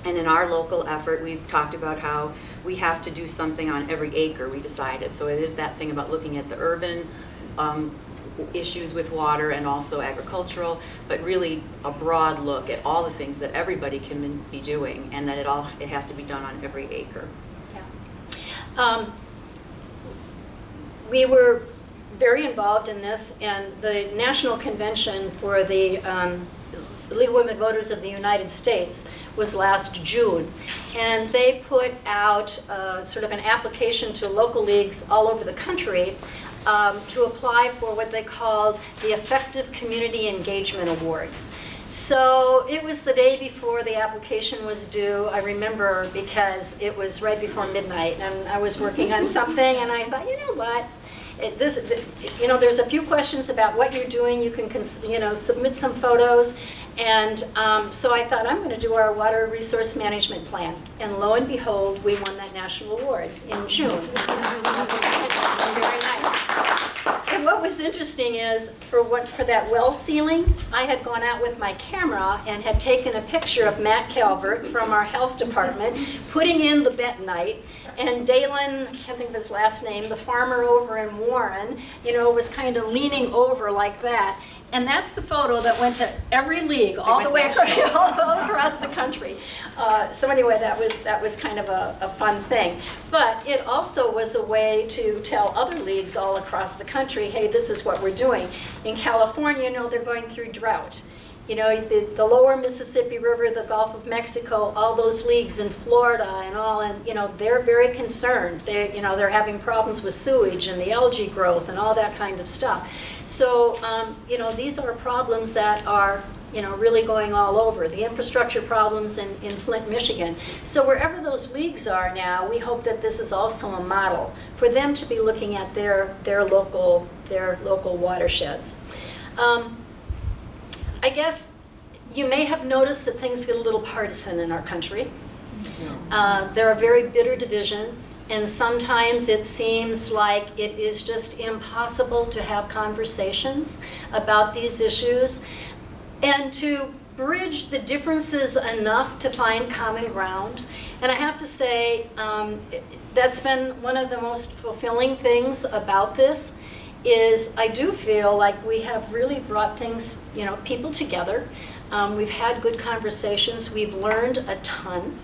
And in our local effort, we've talked about how we have to do something on every acre, we decided. So it is that thing about looking at the urban issues with water and also agricultural, but really a broad look at all the things that everybody can be doing, and that it has to be done on every acre. Yeah. We were very involved in this, and the National Convention for the League of Women Voters of the United States was last June, and they put out sort of an application to local leagues all over the country to apply for what they called the Effective Community Engagement Award. So it was the day before the application was due. I remember because it was right before midnight, and I was working on something, and I thought, you know what? There's a few questions about what you're doing. You can, submit some photos, and so I thought I'm going to do our water resource management plan. And lo and behold, we won that national award in June. Very nice. And what was interesting is, for that well sealing, I had gone out with my camera and had taken a picture of Matt Calvert from our health department, putting in the bentonite, and Dalen, I can't think of his last name, the farmer over in Warren, was kind of leaning over like that. And that's the photo that went to every league, all the way all across the country. So anyway, that was kind of a fun thing. But it also was a way to tell other leagues all across the country, hey, this is what we're doing. In California, they're going through drought. The lower Mississippi River, the Gulf of Mexico, all those leagues in Florida and all, and they're very concerned. They're having problems with sewage and the algae growth and all that kind of stuff. So, these are problems that are, really going all over. The infrastructure problems in Flint, Michigan. So wherever those leagues are now, we hope that this is also a model for them to be looking at their local watersheds. I guess you may have noticed that things get a little partisan in our country. There are very bitter divisions, and sometimes it seems like it is just impossible to have conversations about these issues and to bridge the differences enough to find common ground. And I have to say, that's been one of the most fulfilling things about this. Is I do feel like we have really brought things, people together. We've had good conversations. We've learned a ton.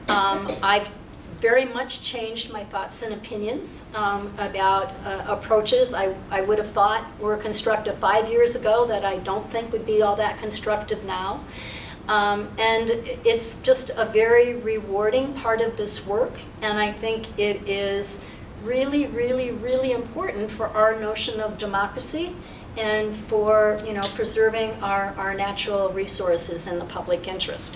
I've very much changed my thoughts and opinions about approaches I would have thought were constructive 5 years ago that I don't think would be all that constructive now. And it's just a very rewarding part of this work, and I think it is really, really, really important for our notion of democracy and for preserving our natural resources in the public interest.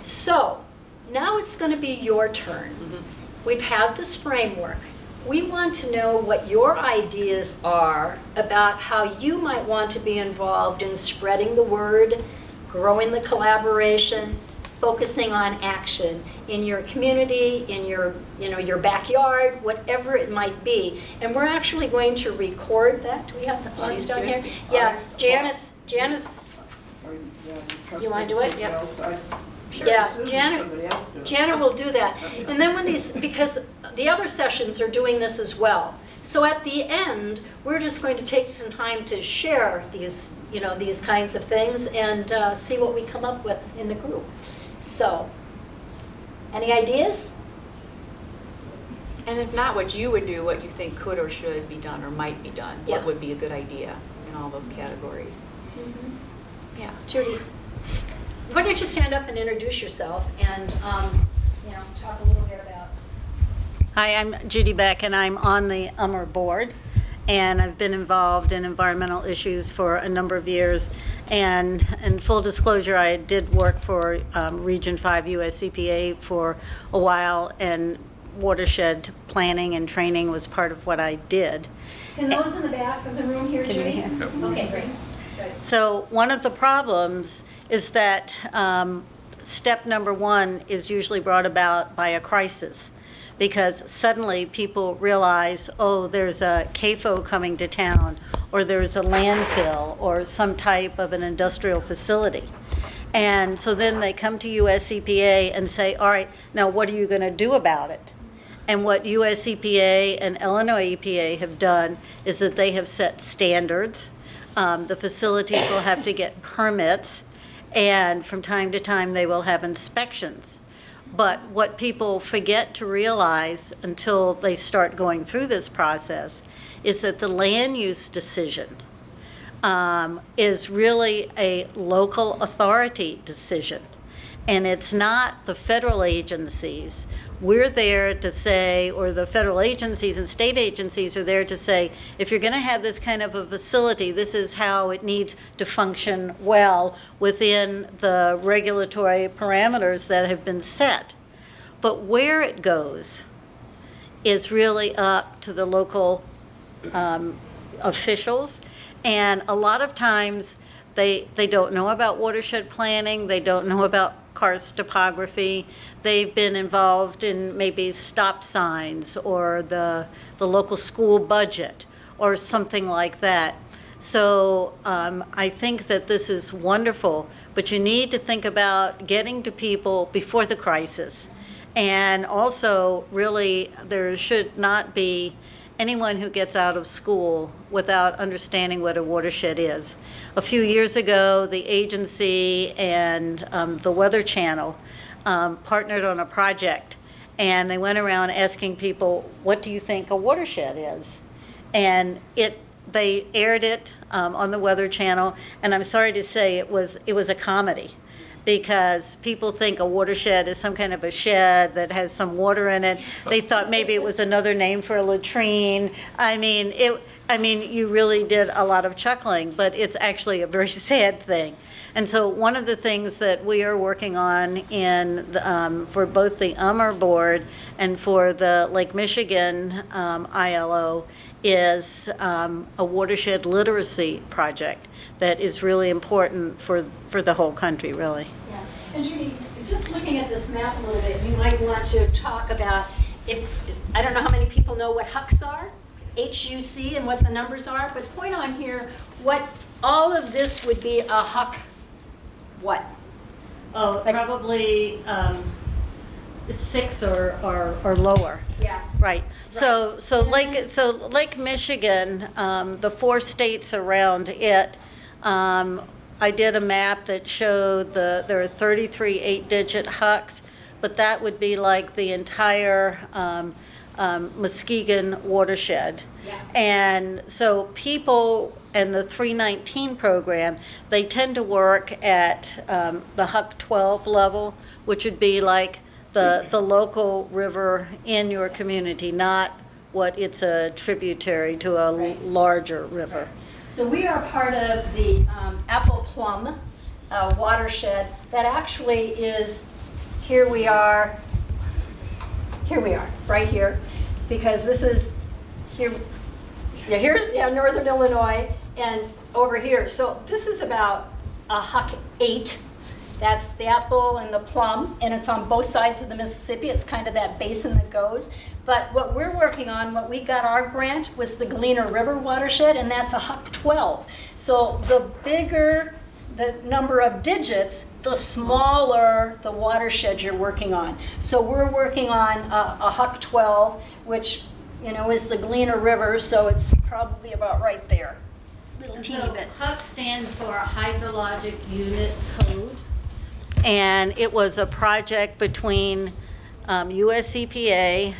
So now it's going to be your turn. Mm-hmm. We've had this framework. We want to know what your ideas are about how you might want to be involved in spreading the word, growing the collaboration, focusing on action in your community, in your backyard, whatever it might be. And we're actually going to record that. Do we have the phones down here? Yeah, Janice, you want to do it? Yeah. Yeah, Janet will do that. And then when because the other sessions are doing this as well. So at the end, we're just going to take some time to share these, these kinds of things and see what we come up with in the group. So, any ideas? And if not, what you would do, what you think could or should be done or might be done. Yeah. What would be a good idea in all those categories. Mm-hmm. Yeah, Judy. Why don't you stand up and introduce yourself and talk a little bit about. Hi, I'm Judy Beck, and I'm on the board, and I've been involved in environmental issues for a number of years. And in full disclosure, I did work for Region 5 US EPA for a while, and watershed planning and training was part of what I did. Can those in the back of the room hear Can you Judy? hear? Okay, great. So one of the problems is that step number one is usually brought about by a crisis, because suddenly people realize, oh, there's a CAFO coming to town, or there's a landfill, or some type of an industrial facility. And so then they come to US EPA and say, all right, now what are you going to do about it? And what US EPA and Illinois EPA have done is that they have set standards. The facilities will have to get permits, and from time to time they will have inspections. But what people forget to realize until they start going through this process is that the land use decision is really a local authority decision. And it's not the federal agencies. We're there to say, or the federal agencies and state agencies are there to say, if you're going to have this kind of a facility, this is how it needs to function well within the regulatory parameters that have been set. But where it goes is really up to the local officials. And a lot of times they don't know about watershed planning, they don't know about karst topography. They've been involved in maybe stop signs or the local school budget or something like that. So I think that this is wonderful, but you need to think about getting to people before the crisis. And also, really, there should not be anyone who gets out of school without understanding what a watershed is. A few years ago, the agency and the Weather Channel partnered on a project, and they went around asking people, what do you think a watershed is? And they aired it on the Weather Channel, and I'm sorry to say it was a comedy, because people think a watershed is some kind of a shed that has some water in it. They thought maybe it was another name for a latrine. I mean, you really did a lot of chuckling, but it's actually a very sad thing. And so one of the things that we are working on for both the board and for the Lake Michigan ILO is a watershed literacy project that is really important for the whole country, really. Yeah. And Judy, just looking at this map a little bit, you might want to talk about I don't know how many people know what HUCs are, HUC, and what the numbers are, but point on here what all of this would be a HUC. What? Oh, probably 6 or lower. Yeah. Right. So Lake Michigan, the 4 states around it. I did a map that showed there are 33 8-digit HUCs, but that would be like the entire Muskegon watershed. Yeah. And so people in the 319 program, they tend to work at the HUC 12 level, which would be like the local river in your community, not what it's a tributary to a larger river. So we are part of the Apple Plum watershed that actually is, here we are, right here, because this is, here's Northern Illinois, and over here. So this is about a HUC 8. That's the Apple and the Plum, and it's on both sides of the Mississippi. It's kind of that basin that goes. But what we're working on, what we got our grant, was the Galena River watershed, and that's a HUC 12. So the bigger the number of digits, the smaller the watershed you're working on. So we're working on a Huck 12, which, you know, is the Galena River, so it's probably about right there. Little teeny So bit. HUC stands for Hydrologic Unit Code. And it was a project between US EPA,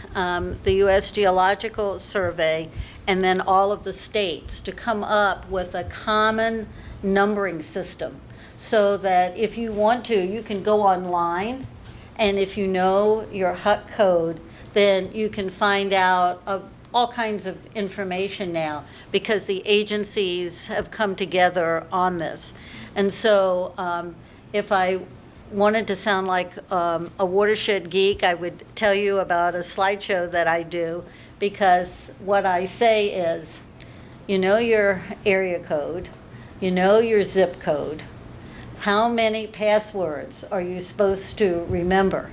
the US Geological Survey, and then all of the states to come up with a common numbering system so that if you want to, you can go online, and if you know your HUC code, then you can find out all kinds of information now because the agencies have come together on this. And so if I wanted to sound like a watershed geek, I would tell you about a slideshow that I do, because what I say is, you know your area code, you know your zip code, how many passwords are you supposed to remember?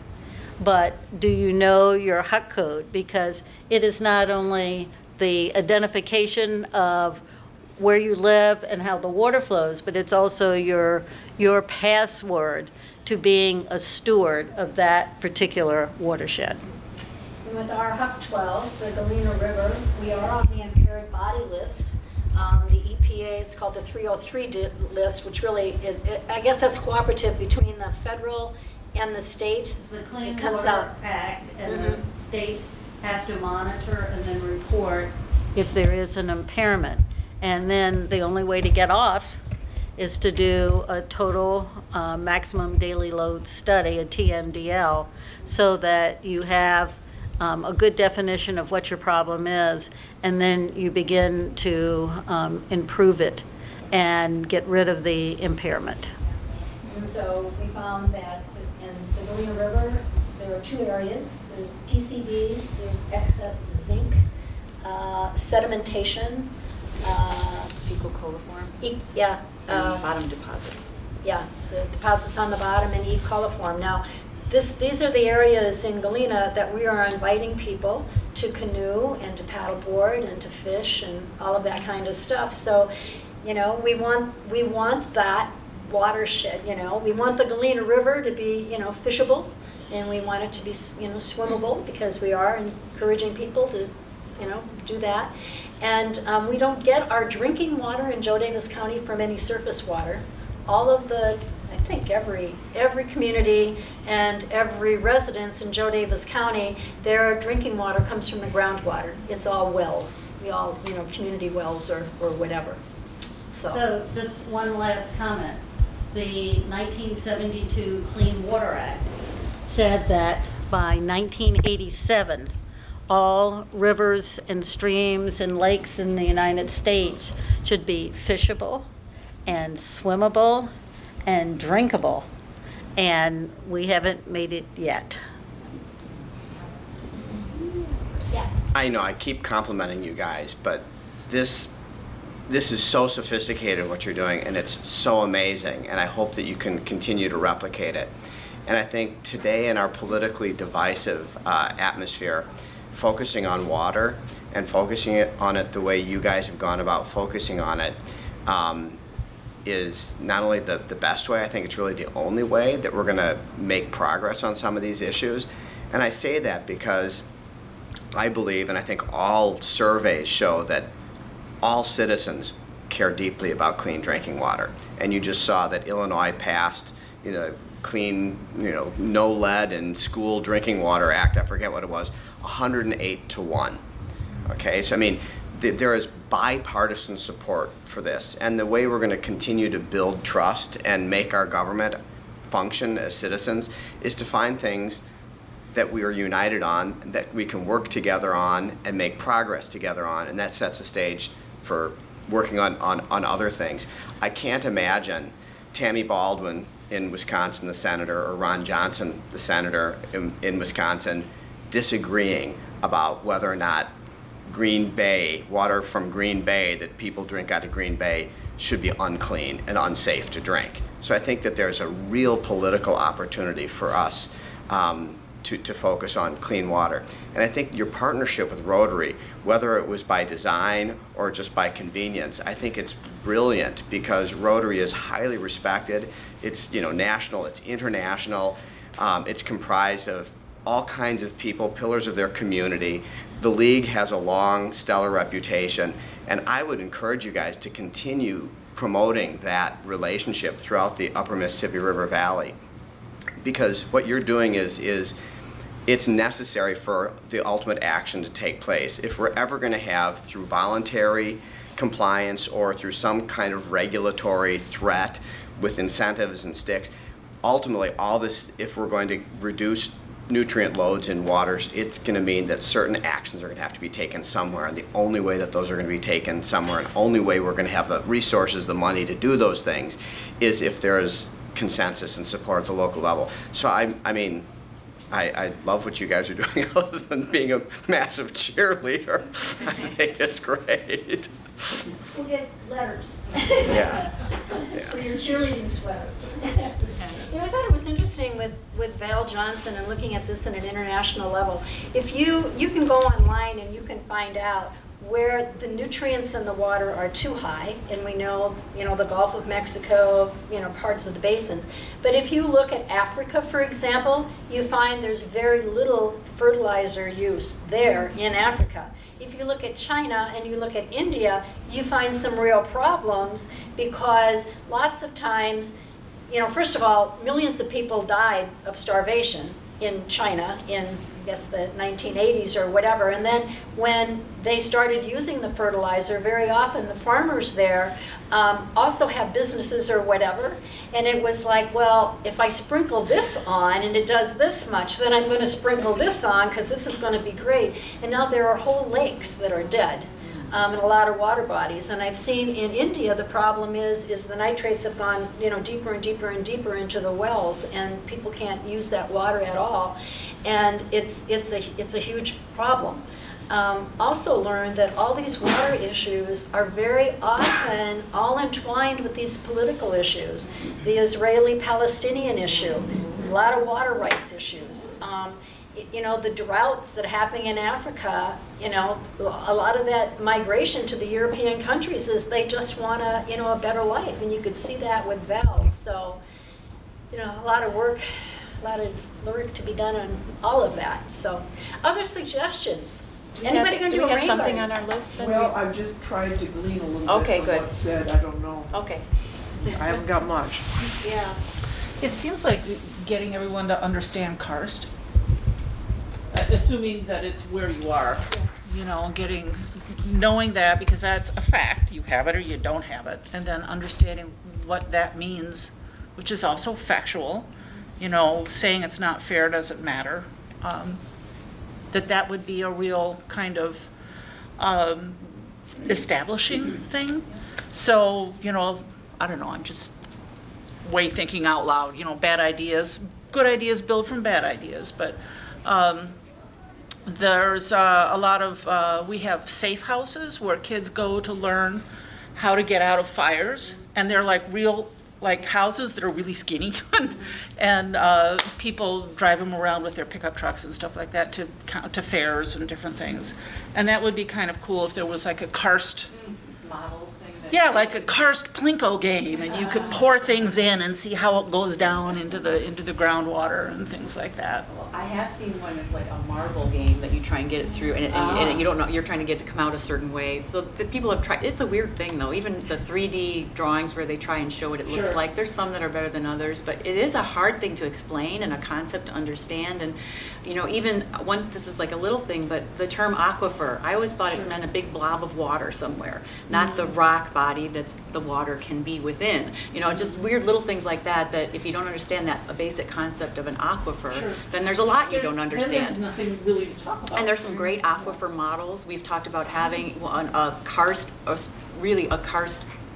But do you know your HUC code? Because it is not only the identification of where you live and how the water flows, but it's also your password to being a steward of that particular watershed. And with our HUC 12, the Galena River, we are on the impaired body list. The EPA, it's called the 303 list, which really, I guess that's cooperative between the federal and the state. The Clean It comes Water out. Act, and the states have to monitor and then report if there is an impairment. And then the only way to get off is to do a total maximum daily load study, a TMDL, so that you have a good definition of what your problem is, and then you begin to improve it and get rid of the impairment. And so we found that in the Galena River, there are two areas. There's PCBs, there's excess zinc, sedimentation, Fecal coliform, yeah. and bottom deposits. Yeah, the deposits on the bottom and E. coliform. Now, these are the areas in Galena that we are inviting people to canoe and to paddleboard and to fish and all of that kind of stuff. So, you know, we want that watershed, you know. We want the Galena River to be, you know, fishable, and we want it to be, you know, swimmable, because we are encouraging people to, you know, do that. And we don't get our drinking water in Joe Davis County from any surface water. All of the, I think every community and every residence in Joe Davis County, their drinking water comes from the groundwater. It's all wells. We all, you know, community wells or whatever. So just one last comment. The 1972 Clean Water Act said that by 1987, all rivers and streams and lakes in the United States should be fishable and swimmable and drinkable, and we haven't made it yet. Yeah. I know, I keep complimenting you guys, but this is so sophisticated what you're doing, and it's so amazing, and I hope that you can continue to replicate it. And I think today in our politically divisive atmosphere, focusing on water and focusing on it the way you guys have gone about focusing on it is not only the best way, I think it's really the only way that we're going to make progress on some of these issues. And I say that because I believe, and I think all surveys show, that all citizens care deeply about clean drinking water. And you just saw that Illinois passed, you know, clean, you know, no lead in school drinking water act, I forget what it was, 108-1. Okay, so I mean, there is bipartisan support for this, and the way we're going to continue to build trust and make our government function as citizens is to find things that we are united on, that we can work together on and make progress together on, and that sets the stage for working on other things. I can't imagine Tammy Baldwin in Wisconsin, the senator, or Ron Johnson, the senator in Wisconsin, disagreeing about whether or not Green Bay, water from Green Bay that people drink out of Green Bay, should be unclean and unsafe to drink. So I think that there's a real political opportunity for us to focus on clean water. And I think your partnership with Rotary, whether it was by design or just by convenience, I think it's brilliant because Rotary is highly respected. It's national, it's international. It's comprised of all kinds of people, pillars of their community. The league has a long, stellar reputation, and I would encourage you guys to continue promoting that relationship throughout the upper Mississippi River Valley, because what you're doing is it's necessary for the ultimate action to take place. If we're ever going to have, through voluntary compliance or through some kind of regulatory threat with incentives and sticks, ultimately all this, if we're going to reduce nutrient loads in waters, it's going to mean that certain actions are going to have to be taken somewhere, and the only way that those are going to be taken somewhere, and the only way we're going to have the resources, the money to do those things, is if there is consensus and support at the local level. So I love what you guys are doing other than being a massive cheerleader. I think it's great. We'll get letters. Yeah. For your cheerleading sweater. I thought it was interesting with Val Johnson and looking at this at an international level. If you can go online and you can find out where the nutrients in the water are too high, and we know, the Gulf of Mexico, parts of the basins. But if you look at Africa, for example, you find there's very little fertilizer use there in Africa. If you look at China and you look at India, you find some real problems because lots of times, first of all, millions of people died of starvation in China in, I guess, the 1980s or whatever. And then when they started using the fertilizer, very often the farmers there also have businesses or whatever. And it was like, well, if I sprinkle this on and it does this much, then I'm going to sprinkle this on because this is going to be great. And now there are whole lakes that are dead. And a lot of water bodies. And I've seen in India the problem is the nitrates have gone deeper and deeper and deeper into the wells, and people can't use that water at all. And it's a huge problem. Also learned that all these water issues are very often all entwined with these political issues. The Israeli-Palestinian issue, a lot of water rights issues. The droughts that are happening in Africa, a lot of that migration to the European countries is they just want a better life. And you could see that with Val. So, a lot of work to be done on all of that. So, other suggestions? Anybody going to do a we have rain something garden? on our list? Then Well, I've just tried to glean a little Okay, bit from good. what's said. I don't know. Okay. I haven't got much. Yeah. It seems like getting everyone to understand karst, assuming that it's where you are, knowing that, because that's a fact, you have it or you don't have it, and then understanding what that means, which is also factual, saying it's not fair doesn't matter, that would be a real kind of establishing thing. So, I don't know, I'm just way thinking out loud, bad ideas, good ideas build from bad ideas, but there's a lot of, we have safe houses where kids go to learn how to get out of fires, and they're like real, like houses that are really skinny, and people drive them around with their pickup trucks and stuff like that to fairs and different things. And that would be kind of cool if there was like a karst Model thing. Yeah, like a karst plinko game, and you could pour things in and see how it goes down into the groundwater and things like that. Well, I have seen one that's like a marble game that you try and get it through, and you don't know, you're trying to get it to come out a certain way. So the people have tried, it's a weird thing though, even the 3D drawings where they try and show what it looks like, there's some that are better than others, but it is a hard thing to explain and a concept to understand. And even this is like a little thing, but the term aquifer, I always thought it meant a big blob of water somewhere, not the rock body that's the water can be within. Just weird little things like that if you don't understand that, a basic concept of an aquifer, then there's a lot you don't understand. And there's nothing really to talk about. And there's some great aquifer models. We've talked about having a karst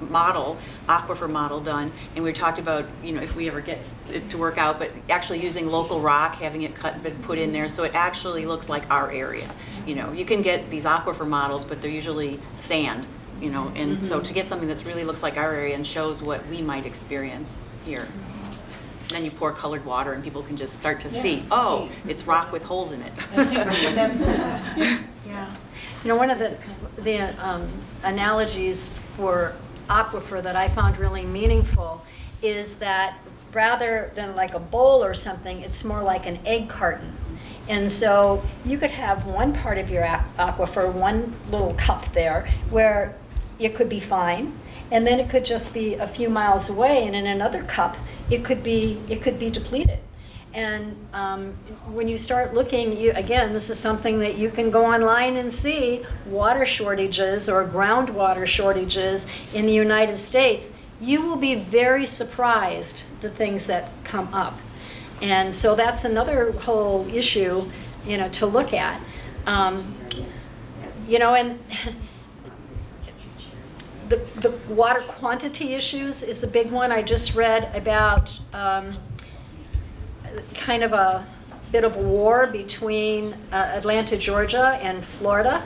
model, aquifer model done, and we talked about, if we ever get it to work out, but actually using local rock, having it cut and put in there so it actually looks like our area. You can get these aquifer models, but they're usually sand, and so to get something that really looks like our area and shows what we might experience here. And then you pour colored water and people can just start to see, oh, it's rock with holes in it. Yeah. You know, one of the analogies for aquifer that I found really meaningful is that rather than like a bowl or something, it's more like an egg carton. And so you could have one part of your aquifer, one little cup there, where it could be fine, and then it could just be a few miles away, and in another cup, it could be depleted. And when you start looking, again, this is something that you can go online and see, water shortages or groundwater shortages in the United States. You will be very surprised the things that come up. And so that's another whole issue, you know, to look at. You know, and the water quantity issues is a big one. I just read about kind of a bit of a war between Atlanta, Georgia and Florida.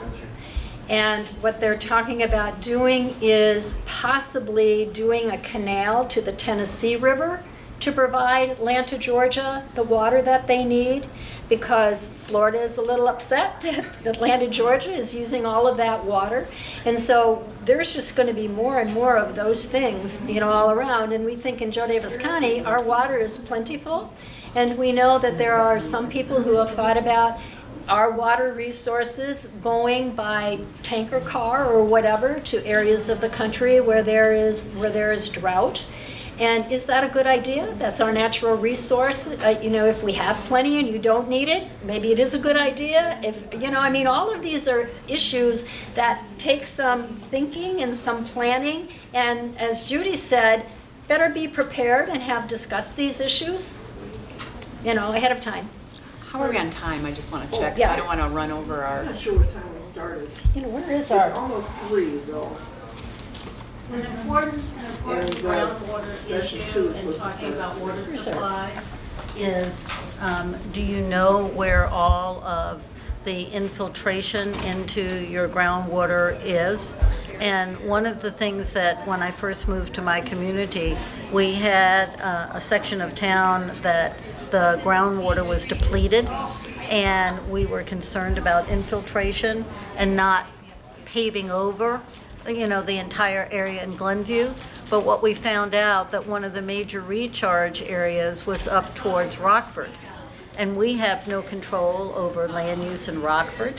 And what they're talking about doing is possibly doing a canal to the Tennessee River to provide Atlanta, Georgia, the water that they need, because Florida is a little upset that Atlanta, Georgia is using all of that water. And so there's just going to be more and more of those things, you know, all around. And we think in Joe Davis County, our water is plentiful. And we know that there are some people who have thought about our water resources going by tanker car or whatever to areas of the country where there is drought. And is that a good idea? That's our natural resource. You know, if we have plenty and you don't need it, maybe it is a good idea. If, you know, I mean, all of these are issues that take some thinking and some planning. And as Judy said, better be prepared and have discussed these issues, you know, ahead of time. How are we on time? I just want to check. yeah. I don't want to run over our... I'm not sure what time we started. You know, where is It's our... almost 3 though. An important groundwater session issue 2 is in supposed to talking start. about water Where's our- supply Is, do you know where all of the infiltration into your groundwater is? And one of the things that when I first moved to my community, we had a section of town that the groundwater was depleted, and we were concerned about infiltration and not paving over, you know, the entire area in Glenview. But what we found out that one of the major recharge areas was up towards Rockford. And we have no control over land use in Rockford.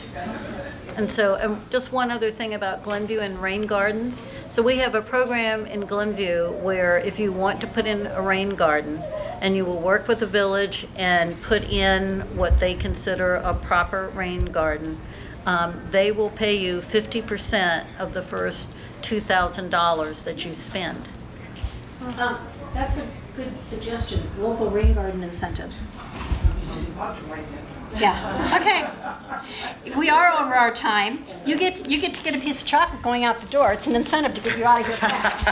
And so, just one other thing about Glenview and rain gardens. So we have a program in Glenview where if you want to put in a rain garden, and you will work with the village and put in what they consider a proper rain garden, they will pay you 50% of the first $2,000 that you spend. That's a good suggestion, local rain garden incentives. Yeah, okay. We are over our time. You get to get a piece of chocolate going out the door. It's an incentive to get you out of here fast.